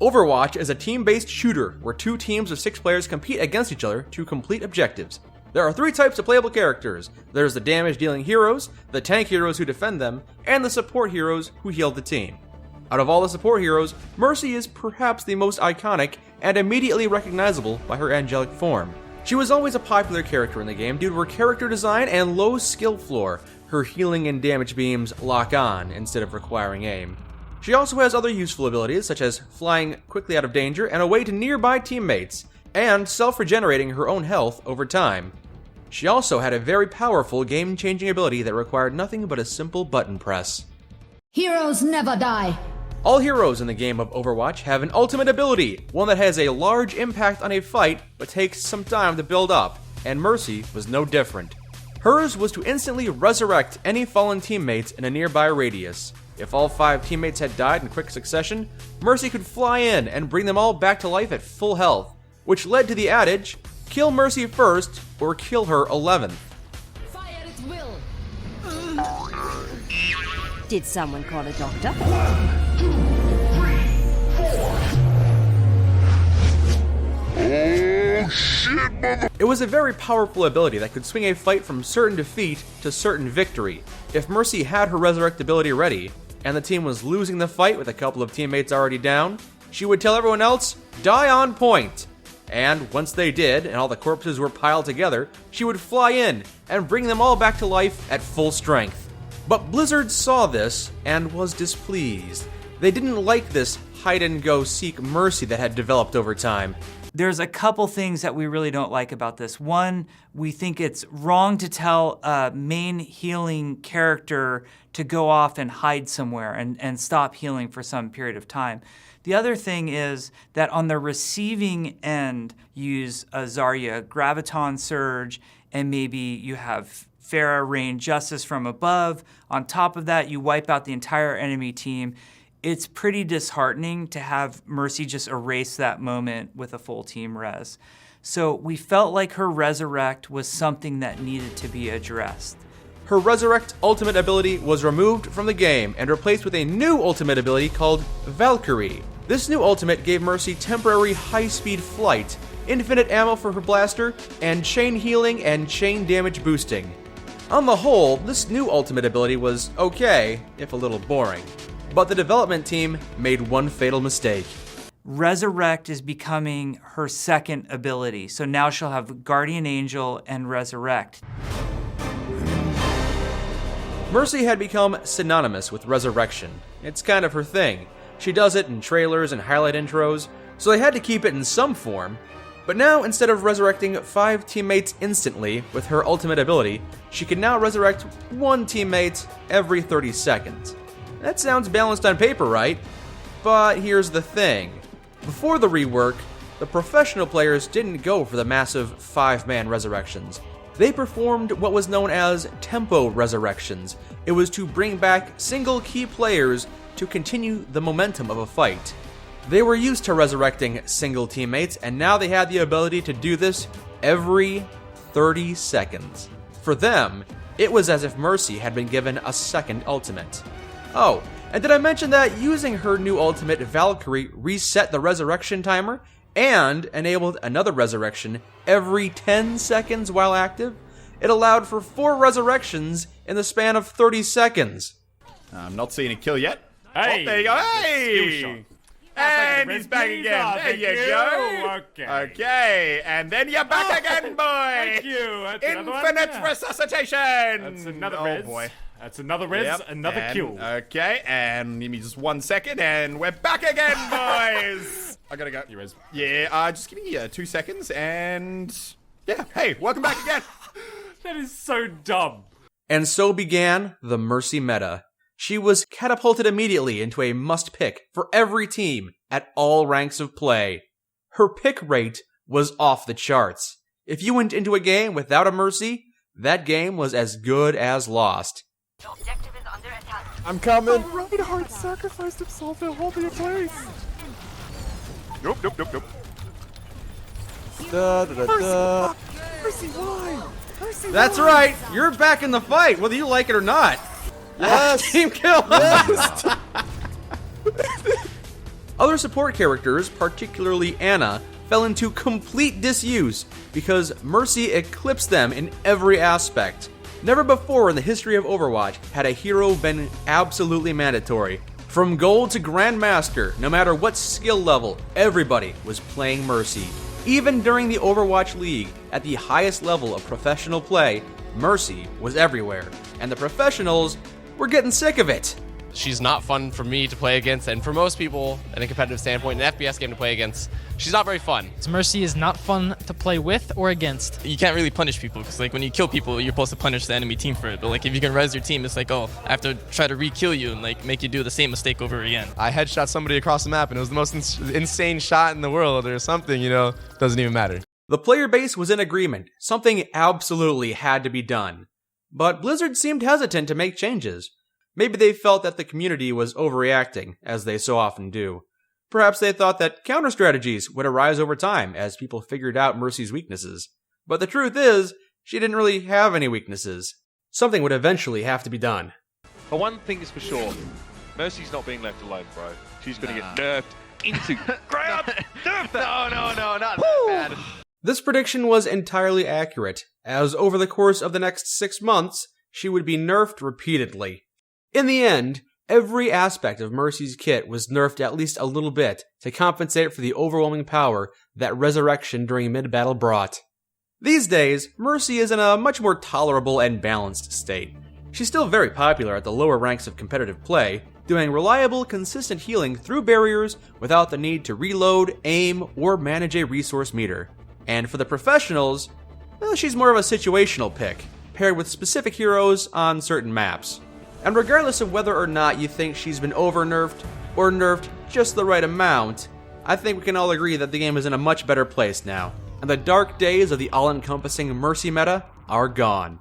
Overwatch is a team-based shooter where 2 teams of 6 players compete against each other to complete objectives. There are 3 types of playable characters. There's the damage-dealing heroes, the tank heroes who defend them, and the support heroes who heal the team. Out of all the support heroes, Mercy is perhaps the most iconic and immediately recognizable by her angelic form. She was always a popular character in the game due to her character design and low skill floor. Her healing and damage beams lock on instead of requiring aim. She also has other useful abilities such as flying quickly out of danger and away to nearby teammates, and self-regenerating her own health over time. She also had a very powerful game-changing ability that required nothing but a simple button press. Heroes never die. All heroes in the game of Overwatch have an ultimate ability, one that has a large impact on a fight but takes some time to build up, and Mercy was no different. Hers was to instantly resurrect any fallen teammates in a nearby radius. If all 5 teammates had died in quick succession, Mercy could fly in and bring them all back to life at full health, which led to the adage, kill Mercy first or kill her 11th. Fire at will. Did someone call a doctor? 1, 2, 3, 4. Oh shit, mother! It was a very powerful ability that could swing a fight from certain defeat to certain victory. If Mercy had her resurrect ability ready, and the team was losing the fight with a couple of teammates already down, she would tell everyone else, die on point. And once they did, and all the corpses were piled together, she would fly in and bring them all back to life at full strength. But Blizzard saw this and was displeased. They didn't like this hide-and-go-seek Mercy that had developed over time. There's a couple things that we really don't like about this. One, we think it's wrong to tell a main healing character to go off and hide somewhere and stop healing for some period of time. The other thing is that on the receiving end, use a Zarya Graviton Surge, and maybe you have Pharah Rain Justice from above. On top of that, you wipe out the entire enemy team. It's pretty disheartening to have Mercy just erase that moment with a full team res. So we felt like her Resurrect was something that needed to be addressed. Her Resurrect ultimate ability was removed from the game and replaced with a new ultimate ability called Valkyrie. This new ultimate gave Mercy temporary high-speed flight, infinite ammo for her blaster, and chain healing and chain damage boosting. On the whole, this new ultimate ability was okay, if a little boring. But the development team made one fatal mistake. Resurrect is becoming her second ability, so now she'll have Guardian Angel and Resurrect. Mercy had become synonymous with resurrection. It's kind of her thing. She does it in trailers and highlight intros, so they had to keep it in some form. But now, instead of resurrecting 5 teammates instantly with her ultimate ability, she can now resurrect 1 teammate every 30 seconds. That sounds balanced on paper, right? But here's the thing. Before the rework, the professional players didn't go for the massive 5-man resurrections. They performed what was known as tempo resurrections. It was to bring back single key players to continue the momentum of a fight. They were used to resurrecting single teammates, and now they had the ability to do this every 30 seconds. For them, it was as if Mercy had been given a second ultimate. Oh, and did I mention that using her new ultimate, Valkyrie reset the resurrection timer and enabled another resurrection every 10 seconds while active? It allowed for 4 resurrections in the span of 30 seconds. I'm not seeing a kill yet. Hey! Oh, there you go. Hey! And he's back again. There you go. Okay, and then you're back again, boy. Thank you. That's Infinite resuscitation. That's another oh, res. boy. That's another res, Yep, another and- kill. Okay, and give me just 1 second, and we're back again, boys. I gotta go. You res. Yeah, just give me 2 seconds, and yeah. Hey, welcome back again. That is so dumb. And so began the Mercy meta. She was catapulted immediately into a must-pick for every team at all ranks of play. Her pick rate was off the charts. If you went into a game without a Mercy, that game was as good as lost. Objective is under attack. I'm coming. Reinhardt sacrificed himself to hold your place. Nope. Da, da, da, da. Mercy, why? Mercy, That's why? right, you're back in the fight, whether you like it or not. Yes. Team kill! Yes. Other support characters, particularly Ana, fell into complete disuse because Mercy eclipsed them in every aspect. Never before in the history of Overwatch had a hero been absolutely mandatory. From gold to grandmaster, no matter what skill level, everybody was playing Mercy. Even during the Overwatch League, at the highest level of professional play, Mercy was everywhere, and the professionals were getting sick of it. She's not fun for me to play against, and for most people, in a competitive standpoint, an FPS game to play against, she's not very fun. Mercy is not fun to play with or against. You can't really punish people, because like when you kill people, you're supposed to punish the enemy team for it. But like if you can res your team, it's like, oh, I have to try to re-kill you and like make you do the same mistake over again. I headshot somebody across the map, and it was the most insane shot in the world, or something, you know, doesn't even matter. The player base was in agreement. Something absolutely had to be done. But Blizzard seemed hesitant to make changes. Maybe they felt that the community was overreacting, as they so often do. Perhaps they thought that counter-strategies would arise over time as people figured out Mercy's weaknesses. But the truth is, she didn't really have any weaknesses. Something would eventually have to be done. But one thing is for sure, Mercy's not being left alone, bro. She's gonna get nerfed into ground. Nerf that! No, not that bad. This prediction was entirely accurate, as over the course of the next 6 months, she would be nerfed repeatedly. In the end, every aspect of Mercy's kit was nerfed at least a little bit to compensate for the overwhelming power that Resurrection during mid-battle brought. These days, Mercy is in a much more tolerable and balanced state. She's still very popular at the lower ranks of competitive play, doing reliable, consistent healing through barriers without the need to reload, aim, or manage a resource meter. And for the professionals, well, she's more of a situational pick, paired with specific heroes on certain maps. And regardless of whether or not you think she's been over-nerfed or nerfed just the right amount, I think we can all agree that the game is in a much better place now, and the dark days of the all-encompassing Mercy meta are gone.